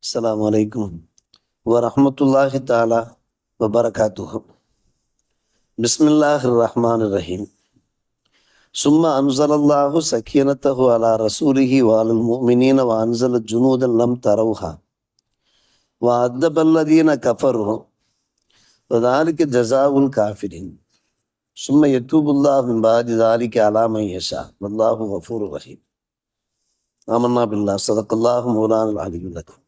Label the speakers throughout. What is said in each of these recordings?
Speaker 1: அஸ்ஸலாமு அலைக்கும் வரஹ்மத்துல்லாஹி தஆலா வபரகாத்துஹு. பிஸ்மில்லாஹிர் ரஹ்மானிர் ரஹீம். சும்ம அன்ஸலல்லாஹு சக்கீனத்தஹு அலா ரசூலிஹி வஅலல் முஃமினீன வ அன்ஸல ஜுனூதன் லம் தரவுஹா வ அத்தபல்லதீன கஃபரு வ ذلك ஜஸாஉல் காஃபிரின். சும்ம யதூபுல்லாஹு மின் பஅதி ذلك அலா மன் யஷா வல்லாஹு கஃபூருர் ரஹீம். ஆமன்னா பில்லாஹ் ஸதகல்லாஹு மௌலானல் அலியுல் அஸீம்.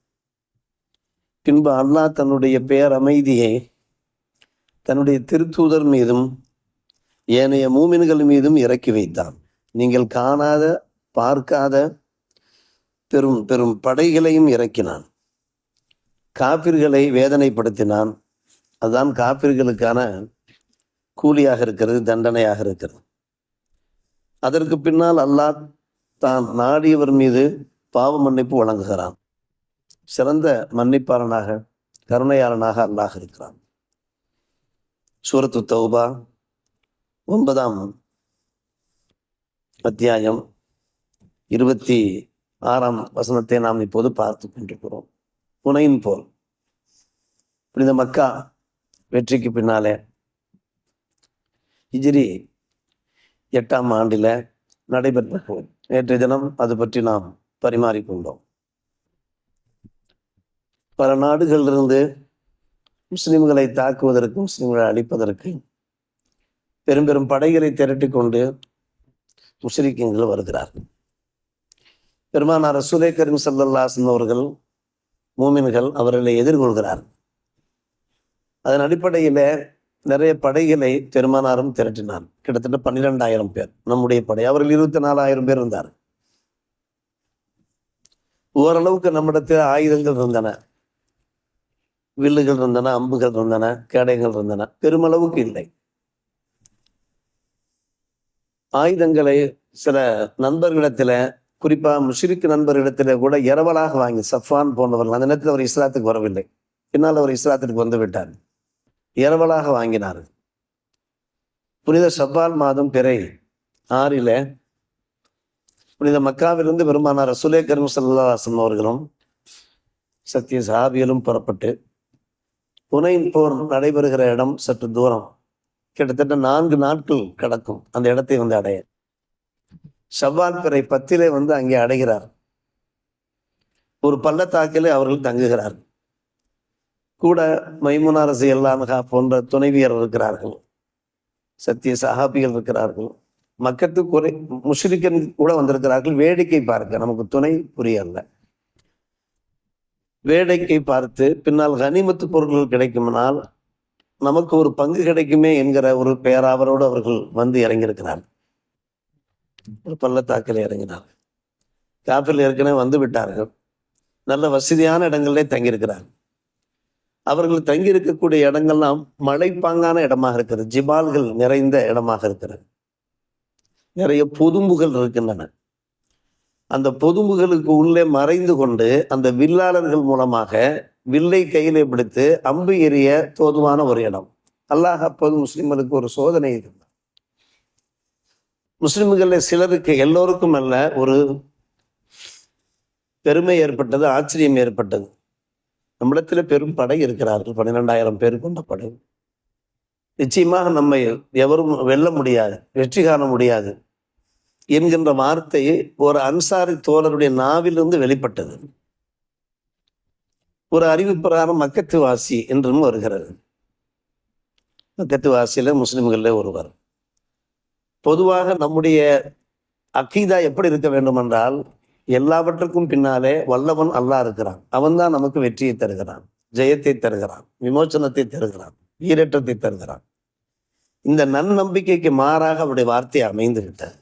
Speaker 1: பின்பு அல்லாஹ் தன்னுடைய பேரமைதியை தன்னுடைய திருத்தூதர் மீதும் ஏனைய மூமின்கள் மீதும் இறக்கி வைத்தான். நீங்கள் காணாத பார்க்காத பெரும் பெரும் படைகளையும் இறக்கினான். காபிர்களை வேதனைப்படுத்தினான். அதுதான் காபிர்களுக்கான கூலியாக இருக்கிறது, தண்டனையாக இருக்கிறது. அதற்கு பின்னால் அல்லாஹ் தான் நாடியவர் மீது பாவ மன்னிப்பு வழங்குகிறான். சிறந்த மன்னிப்பாளனாக கருணையாளனாக அல்லாஹ் இருக்கிறான். சூரத்து தௌபா 9ஆம் அத்தியாயம் 26ஆம் வசனத்தை நாம் இப்போது பார்த்து கொண்டிருக்கிறோம். புனையின் போர். புனித மக்கா வெற்றிக்கு பின்னாலே ஹிஜ்ரி 8ஆம் ஆண்டில் நடைபெற்ற போர். நேற்றைய தினம் அது பற்றி நாம் பரிமாறிக்கொண்டோம். பல நாடுகளிலிருந்து முஸ்லிம்களை தாக்குவதற்கு, முஸ்லிம்களை அழிப்பதற்கு பெரும் பெரும் படைகளை திரட்டி கொண்டு முஸ்லிம்கள் வருகிறார்கள். பெருமானார் ரசூலே கரீம் ஸல்லல்லாஹு அலைஹி வஸல்லம் அவர்கள், மூமின்கள் அவர்களை எதிர்கொள்கிறார்கள். அதன் அடிப்படையில் நிறைய படைகளை பெருமானாரும் திரட்டினார். கிட்டத்தட்ட 12,000 பேர் நம்முடைய படை. அவர்கள் 24,000 பேர் இருந்தார். ஓரளவுக்கு நம்மிடத்தில் ஆயுதங்கள் இருந்தன, வில்லுகள் இருந்தன, அம்புகள் இருந்தன, கேடயங்கள் இருந்தன. பெருமளவுக்கு இல்லை. ஆயுதங்களை சில நண்பர்களிடத்துல, குறிப்பா முஷ்ரிக் நண்பர்களிடத்துல கூட இரவலாக வாங்கி, சஃப்வான் போன்றவர்கள், அந்த நேரத்தில் அவர் இஸ்லாத்துக்கு வரவில்லை, பின்னால் அவர் இஸ்லாத்திற்கு வந்து விட்டார், இரவலாக வாங்கினார். புனித ஷவ்வால் மாதம் பிறை 6 புனித மக்காவிலிருந்து பெருமானார் ரசூலே கரீம் ஸல்லல்லாஹு அலைஹி வஸல்லம் அவர்களும் சத்திய சஹாபிகளும் புறப்பட்டு புனைன் போர் நடைபெறுகிற இடம் சற்று தூரம், கிட்டத்தட்ட 4 நாட்கள் கிடக்கும் அந்த இடத்தை வந்து அடைய. ஷவ்வால் பிறை 10 அங்கே அடைகிறார். ஒரு பள்ளத்தாக்கிலே அவர்கள் தங்குகிறார். கூட மைமுனா ரஸியல்லாஹு அன்ஹா போன்ற துணைவியர் இருக்கிறார்கள், சத்திய சஹாபிகள் இருக்கிறார்கள், மக்கத்து குறை முஷ்ரிக்கன் கூட வந்திருக்கிறார்கள். வேடிக்கை பார்க்க, நமக்கு துணை புரியல, வேடிக்கை பார்த்து பின்னால் கனிமத்து பொருட்கள் கிடைக்கும்னால் நமக்கு ஒரு பங்கு கிடைக்குமே என்கிற ஒரு பேராவரோடு அவர்கள் வந்து இறங்கியிருக்கிறார். ஒரு பள்ளத்தாக்கில் இறங்கினார். காஃபிர்கள் ஏற்கனவே வந்து விட்டார்கள். நல்ல வசதியான இடங்களிலே தங்கியிருக்கிறார். அவர்கள் தங்கியிருக்கக்கூடிய இடங்கள்லாம் மலைப்பாங்கான இடமாக இருக்கிறது, ஜிபால்கள் நிறைந்த இடமாக இருக்கிறது. நிறைய பொதும்புகள் இருக்கின்றன. அந்த பொதும்புகளுக்கு உள்ளே மறைந்து கொண்டு அந்த வில்லாளர்கள் மூலமாக வில்லை கையிலே பிடித்து அம்பு எறிய தோதுவான ஒரு இடம். அல்லாஹ் அப்போது முஸ்லிம்களுக்கு ஒரு சோதனை இருந்தார். முஸ்லிம்களில் சிலருக்கு, எல்லோருக்கும் அல்ல, ஒரு பெருமை ஏற்பட்டது, ஆச்சரியம் ஏற்பட்டது. நம்மிடத்துல பெரும் படை இருக்கிறார்கள், 12,000 பேர் கொண்ட படை. நிச்சயமாக நம்மை எவரும் வெல்ல முடியாது, வெற்றி காண முடியாது என்கின்ற வார்த்தை ஒரு அன்சாரி தோழருடைய நாவிலிருந்து வெளிப்பட்டது. ஒரு அறிவு பிரகாரம் மக்கத்து வாசி என்றும் வருகிறது. மக்கத்து வாசியில முஸ்லிம்கள்ல ஒருவர். பொதுவாக நம்முடைய அகீதா எப்படி இருக்க வேண்டும் என்றால், எல்லாவற்றுக்கும் பின்னாலே வல்லவன் அல்லாஹ் இருக்கிறான். அவன்தான் நமக்கு வெற்றியை தருகிறான், ஜெயத்தை தருகிறான், விமோசனத்தை தருகிறான், ஈரேற்றத்தை தருகிறான். இந்த நன்னம்பிக்கைக்கு மாறாக அவருடைய வார்த்தையை அமைந்து விட்டது.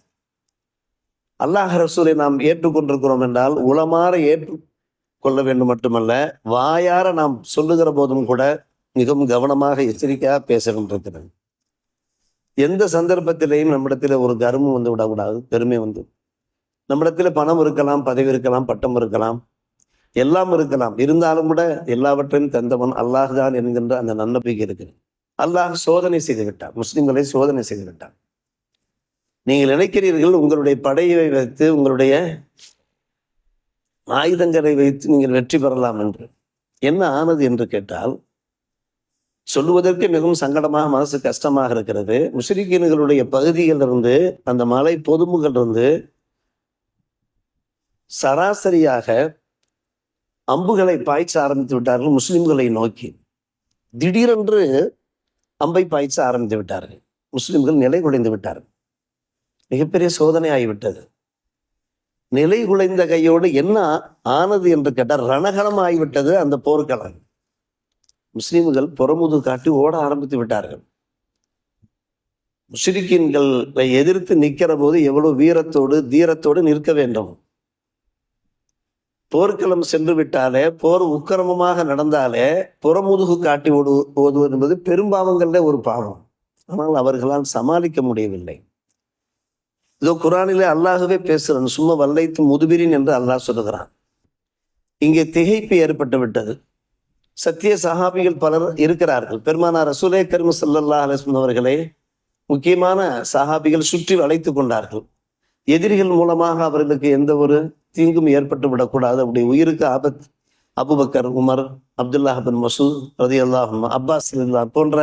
Speaker 1: அல்லாஹ் ரசூலை நாம் ஏற்றுக்கொண்டிருக்கிறோம் என்றால் உளமாற ஏற்றுக்கொள்ள வேண்டும் மட்டுமல்ல, வாயார நாம் சொல்லுகிற போதும் கூட மிகவும் கவனமாக எச்சரிக்கையாக பேச வேண்டியிருக்கிறது. எந்த சந்தர்ப்பத்திலையும் நம்மிடத்துல ஒரு கர்வம் வந்து விடக்கூடாது, பெருமை வந்து. நம்மிடத்துல பணம் இருக்கலாம், பதவி இருக்கலாம், பட்டம் இருக்கலாம், எல்லாம் இருக்கலாம். இருந்தாலும் கூட எல்லாவற்றையும் தந்தவன் அல்லாஹ் தான் என்கின்ற அந்த நன்னம்பிக்கை இருக்குது. அல்லாஹ் சோதனை செய்து விட்டான், முஸ்லிம்களை சோதனை செய்து விட்டான். நீங்கள் நினைக்கிறீர்கள் உங்களுடைய படையை வைத்து, உங்களுடைய ஆயுதங்களை வைத்து நீங்கள் வெற்றி பெறலாம் என்று. என்ன ஆனது என்று கேட்டால், சொல்லுவதற்கு மிகவும் சங்கடமாக, மனசு கஷ்டமாக இருக்கிறது. முஸ்லிம்களுடைய பகுதிகளிலிருந்து, அந்த மலை பொதுமுகளிலிருந்து சராசரியாக அம்புகளை பாய்ச்ச ஆரம்பித்து விட்டார்கள் முஸ்லிம்களை நோக்கி. திடீரென்று அம்பை பாய்ச்ச ஆரம்பித்து விட்டார்கள். முஸ்லிம்கள் நிலை குலைந்து விட்டார்கள். மிகப்பெரிய சோதனை ஆகிவிட்டது. நிலை குலைந்த கையோடு என்ன ஆனது என்று கேட்டால், ரணகலம் ஆகிவிட்டது அந்த போர்க்களம். முஸ்லிம்கள் புறமுது காட்டி ஓட ஆரம்பித்து விட்டார்கள். முஷ்ரிக்கீன்களை எதிர்த்து நிற்கிற போது எவ்வளவு வீரத்தோடு தீரத்தோடு நிற்க வேண்டும். போர்க்களம் சென்று விட்டாலே, போர் உக்கிரமமாக நடந்தாலே புறமுதுகு காட்டி ஓடுவது என்பது பெரும்பாவங்களிலே ஒரு பாவம். ஆனால் அவர்களால் சமாளிக்க முடியவில்லை. இதோ குரானிலே அல்லாஹ்வே பேசுறான், சும்மா வல்லைத்து முதுபிரின் என்று அல்லாஹ் சொல்லுகிறான். இங்கே திகைப்பு ஏற்பட்டு விட்டது. சத்திய சஹாபிகள் பலர் இருக்கிறார்கள். பெருமானார் ரசூலே கரீம் ஸல்லல்லாஹு அலைஹி வஸல்லம் அவர்களே முக்கியமான சஹாபிகள் சுற்றி வளைத்து கொண்டார்கள். எதிரிகள் மூலமாக அவர்களுக்கு எந்த ஒரு தீங்கும் ஏற்பட்டு விடக்கூடாது, அப்படி உயிருக்கு ஆபத். அபூபக்கர், உமர், அப்துல்லாஹ் பின் மசூத் ரலியல்லாஹு அன்ஹு, அப்பாஸ் ரலியல்லாஹு போன்ற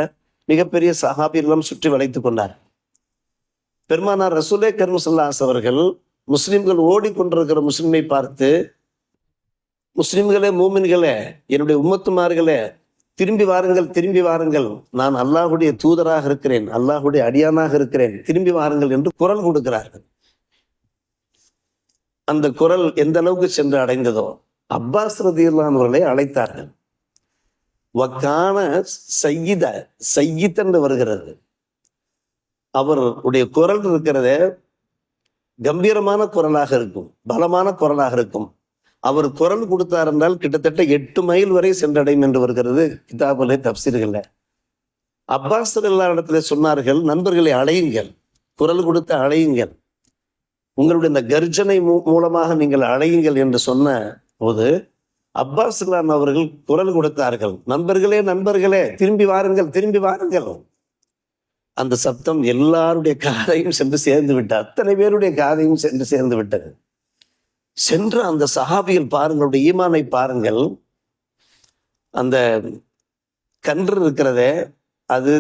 Speaker 1: மிகப்பெரிய சஹாபிகளும் சுற்றி வளைத்து கொண்டார். பெருமானார் ரசூலே கரீம் ஸல்லல்லாஹு அலைஹி அவர்கள் முஸ்லிம்கள் ஓடிக்கொண்டிருக்கிற முஸ்லிமை பார்த்து, முஸ்லிம்களே, மூமின்களே, என்னுடைய உம்மத்துமார்களே, திரும்பி வாருங்கள், திரும்பி வாருங்கள், நான் அல்லாஹுடைய தூதராக இருக்கிறேன், அல்லாஹுடைய அடியானாக இருக்கிறேன், திரும்பி வாருங்கள் என்று குரல் கொடுக்கிறார்கள். அந்த குரல் எந்த அளவுக்கு சென்று அடைந்ததோ, அப்பாஸ் ரலியல்லாஹு அவர்களை அழைத்தார்கள். வக்கான சையித் என்று வருகிறது. அவருடைய குரல் இருக்கிறதே கம்பீரமான குரலாக இருக்கும், பலமான குரலாக இருக்கும். அவர் குரல் கொடுத்தார் என்றால் கிட்டத்தட்ட 8 மைல் வரை சென்றடையும் என்று வருகிறது கிதாபுலே தப்சீர்கள்ல. அப்பாஸ் ரலியல்லாஹு இடத்துல சொன்னார்கள், நண்பர்களை அழையுங்கள், குரல் கொடுத்து அழையுங்கள், உங்களுடைய இந்த கர்ஜனை மூலமாக நீங்கள் அழையுங்கள் என்று சொன்ன போது அப்பாஸ் ரலியல்லாஹு அவர்கள் குரல் கொடுத்தார்கள், நண்பர்களே, நண்பர்களே, திரும்பி வாருங்கள், திரும்பி வாருங்கள். அந்த சப்தம் எல்லாருடைய காதையும் சென்று சேர்ந்து விட்டது. அத்தனை பேருடைய காதையும் சென்று சேர்ந்து விட்டது. சென்ற அந்த சஹாபிகள் பாருங்கள், ஈமானை பாருங்கள். அந்த கன்று இருக்கிறதே, அது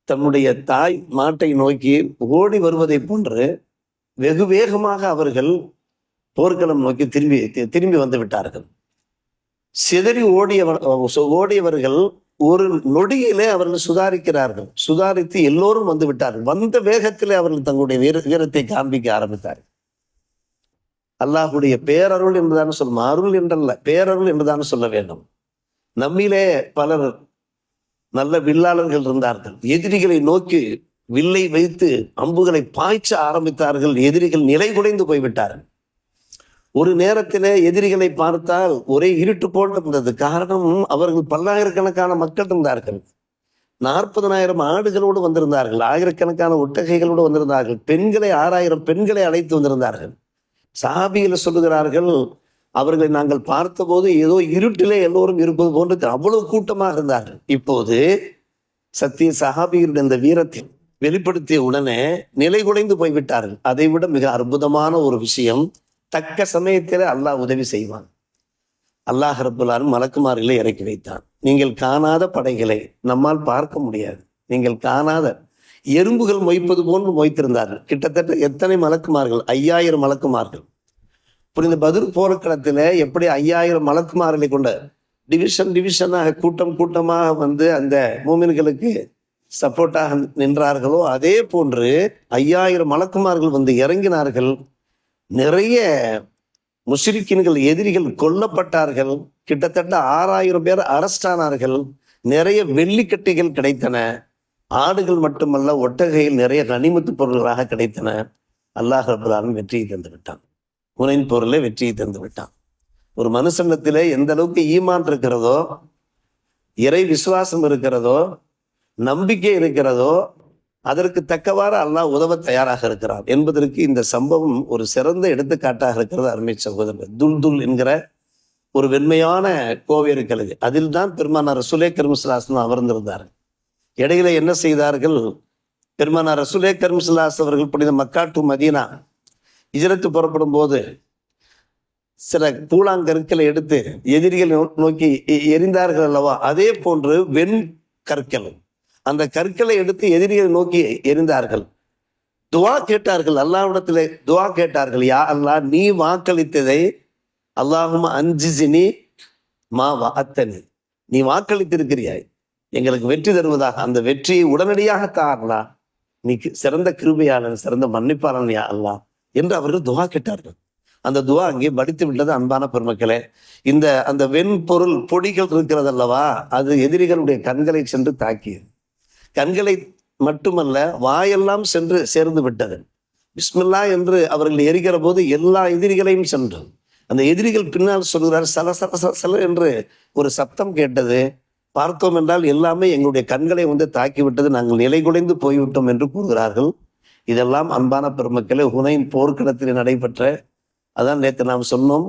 Speaker 1: தம்முடைய தாய் மாட்டை நோக்கி ஓடி வருவதை போன்று வெகு வேகமாக அவர்கள் போர்க்களம் நோக்கி திரும்பி வந்து விட்டார்கள். சிதறி ஓடியவர்கள் ஒரு நொடியிலே அவர்கள் சுதாரிக்கிறார்கள். சுதாரித்து எல்லோரும் வந்து விட்டார்கள். வந்த வேகத்திலே அவர்கள் தங்களுடைய வீரத்தை காண்பிக்க ஆரம்பித்தார்கள். அல்லாஹுடைய பேரருள் என்றுதானே சொல்லணும், அருள் என்றல்ல, பேரருள் என்றுதானே சொல்ல வேண்டும். நம்மிலே பலர் நல்ல வில்லாளர்கள் இருந்தார்கள். எதிரிகளை நோக்கி வில்லை வைத்து அம்புகளை பாய்ச்ச ஆரம்பித்தார்கள். எதிரிகள் நிலை குலைந்து போய்விட்டார்கள். ஒரு நேரத்திலே எதிரிகளை பார்த்தால் ஒரே இருட்டு போல் இருந்தது. காரணம், அவர்கள் பல்லாயிரக்கணக்கான மக்கள் இருந்தார்கள். 40,000 ஆடுகளோடு வந்திருந்தார்கள், ஆயிரக்கணக்கான ஒட்டகைகளோடு வந்திருந்தார்கள், பெண்களை 6000 பெண்களை அழைத்து வந்திருந்தார்கள். சஹாபிகள் சொல்லுகிறார்கள், அவர்களை நாங்கள் பார்த்தபோது ஏதோ இருட்டிலே எல்லோரும் இருப்பது போன்று அவ்வளவு கூட்டமாக இருந்தார்கள். இப்போது சத்திய சஹாபிகளுடைய இந்த வீரத்தை வெளிப்படுத்திய உடனே நிலை குலைந்து போய்விட்டார்கள். அதை விட மிக அற்புதமான ஒரு விஷயம், தக்க சமயத்தில் அல்லாஹ் உதவி செய்வான். அல்லாஹ் ரப்பல் ஆலமீன் மலக்குமார்களை இறக்கி வைத்தான். நீங்கள் காணாத படைகளை நம்மால் பார்க்க முடியாது. நீங்கள் காணாத எறும்புகள் மொய்ப்பது போன்று மொய்த்திருந்தார்கள். கிட்டத்தட்ட எத்தனை மலக்குமார்கள்? 5000 மலக்குமார்கள். புரிந்த பதில் போர்க்களத்துல எப்படி 5000 மலக்குமார்களை கொண்ட டிவிஷனாக கூட்டமாக வந்து அந்த மூமின்களுக்கு சப்போர்ட்டாக நின்றார்களோ, அதே போன்று 5000 மலக்குமார்கள் வந்து இறங்கினார்கள். நிறைய முஷ்ரிக்கீன்கள், எதிரிகள் கொல்லப்பட்டார்கள். கிட்டத்தட்ட 6000 பேர் அரெஸ்ட் ஆனார்கள். நிறைய வெள்ளிக்கட்டிகள் கிடைத்தன. ஆடுகள் மட்டுமல்ல, ஒட்டகையில் நிறைய கனிமத்து பொருள்களாக கிடைத்தன. அல்லாஹ் ரப்பல் ஆலமீன் வெற்றியை தந்து விட்டான். முனைன் பொருளை வெற்றியை தந்து விட்டான். ஒரு மனுஷனத்திலே எந்த அளவுக்கு ஈமான் இருக்கிறதோ, இறை விசுவாசம் இருக்கிறதோ, நம்பிக்கை இருக்கிறதோ, அதற்கு தக்கவாறு அல்லாஹ் உதவ தயாராக இருக்கிறான் என்பதற்கு இந்த சம்பவம் ஒரு சிறந்த எடுத்துக்காட்டாக இருக்கிறது. அருமை சகோதரர், துல் என்கிற ஒரு வெண்மையான கோவை இருக்கிறது. அதில் தான் பெருமானார் ரசூலே கரீம் ஸல்லல்லாஹு அலைஹி வஸல்லம் அமர்ந்திருந்தார்கள். இடையில என்ன செய்தார்கள்? பெருமானார் ரசூலே கரீம் ஸல்லல்லாஹு அலைஹி வஸல்லம் அவர்கள் புனித மக்கா டு மதீனா ஹிஜ்ரத்து புறப்படும் போது சில கூழாங்கற்களை எடுத்து எதிரிகள் நோக்கி எரிந்தார்கள் அல்லவா, அதே போன்று வெண் கற்கள், அந்த கற்களை எடுத்து எதிரிகளை நோக்கி எரிந்தார்கள். துவா கேட்டார்கள், அல்லாஹ்விடத்திலே துவா கேட்டார்கள், யா அல்லாஹ், நீ வாக்களித்ததை அல்லாஹும்ம அன்ஜிஸினி மா வஅத்தனி, நீ வாக்களித்திருக்கிறாய், எங்களுக்கு வெற்றி தருவதாக, அந்த வெற்றியை உடனடியாக தாரலா, நீ சிறந்த கிருபையாளன், சிறந்த மன்னிப்பாளன் யா அல்லாஹ் என்று அவர்கள் துவா கேட்டார்கள். அந்த துவா அங்கே படித்து விட்டது. அன்பான பெருமக்களே, அந்த வெண்பொருள் பொடிகள் இருக்கிறது அல்லவா, அது எதிரிகளுடைய கண்களை சென்று தாக்கியது. கண்களை மட்டுமல்ல, வாயெல்லாம் சென்று சேர்ந்து விட்டது. பிஸ்மில்லா என்று அவர்கள் எரிகிற போது எல்லா எதிரிகளையும் சென்று, அந்த எதிரிகள் பின்னால் சொல்கிறார், சல சல சல சல என்று ஒரு சப்தம் கேட்டது. பார்த்தோம் என்றால் எல்லாமே எங்களுடைய கண்களை தாக்கி விட்டது, நாங்கள் நிலை குலைந்து போய்விட்டோம் என்று கூறுகிறார்கள். இதெல்லாம் அன்பான பெருமக்களே ஹுனைன் போர்க்களத்தில் நடைபெற்ற, அதான் நேற்று நாம் சொன்னோம்,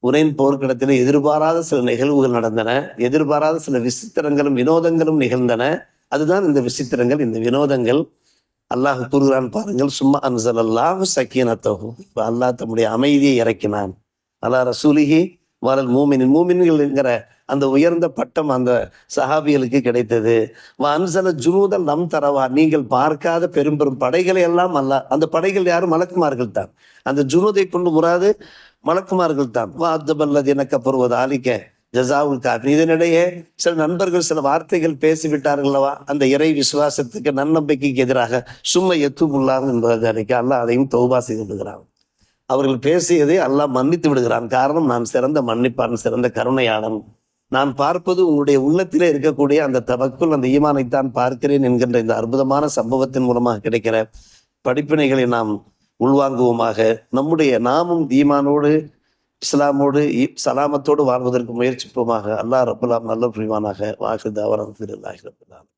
Speaker 1: ஹுனைன் போர்க்களத்தில் எதிர்பாராத சில நிகழ்வுகள் நடந்தன, எதிர்பாராத சில விசித்திரங்களும் வினோதங்களும் நிகழ்ந்தன. அதுதான் இந்த விசித்திரங்கள், இந்த வினோதங்கள். அல்லாஹ் கூறுகிறான் பாருங்கள், சும்மா அன்ஸலல்லாஹு ஸகீனத்தஹு, இப்ப அல்லாஹ் தம்முடைய அமைதியை இறக்கினான் அலா ரசூலிஹி வலல் மூமினின், மூமின்கள் என்கிற அந்த உயர்ந்த பட்டம் அந்த சஹாபிகளுக்கு கிடைத்தது. அன்ஸல ஜுனூதன் லம் தரவா, நீங்கள் பார்க்காத பெரும் பெரும் படைகளை எல்லாம் அல்லாஹ், அந்த படைகள் யாரும் மலக்குமார்கள் தான், அந்த ஜுனூதை கொண்டு முறாது மலக்குமார்கள் தான். வாத்தபல்லது கப்பருவது ஆலிக்க ஜசாவுல் காஃபி. இதனிடையே சில நண்பர்கள் சில வார்த்தைகள் பேசிவிட்டார்களவா, அந்த இறை விசுவாசத்துக்கு நன்னம்பிக்கைக்கு எதிராக, சும்மா எத்துமுல்லாம் என்பது அன்னைக்கு அல்லாஹ் அதையும் தௌபா செய்து விடுகிறான். அவர்கள் பேசியதை அல்லாஹ் மன்னித்து விடுகிறான். காரணம், நான் சிறந்த மன்னிப்பான், சிறந்த கருணையாளன், நான் பார்ப்பது உங்களுடைய உள்ளத்திலே இருக்கக்கூடிய அந்த தவக்குள், அந்த ஈமானைத்தான் பார்க்கிறேன் என்கின்ற இந்த அற்புதமான சம்பவத்தின் மூலமாக கிடைக்கிற படிப்பினைகளை நாம் உள்வாங்குவோமாக. நாமும் ஈமானோடு இஸ்லாமோடு சலாமத்தோடு வாழ்வதற்கு முயற்சிப்போமாக. அல்லாஹ் ரப்பல் ஆலமீன் நல்ல புரிவானாக. வாஹிர் தாவனா அல்ஹம்துலில்லாஹி ரப்பில் ஆலமீன்.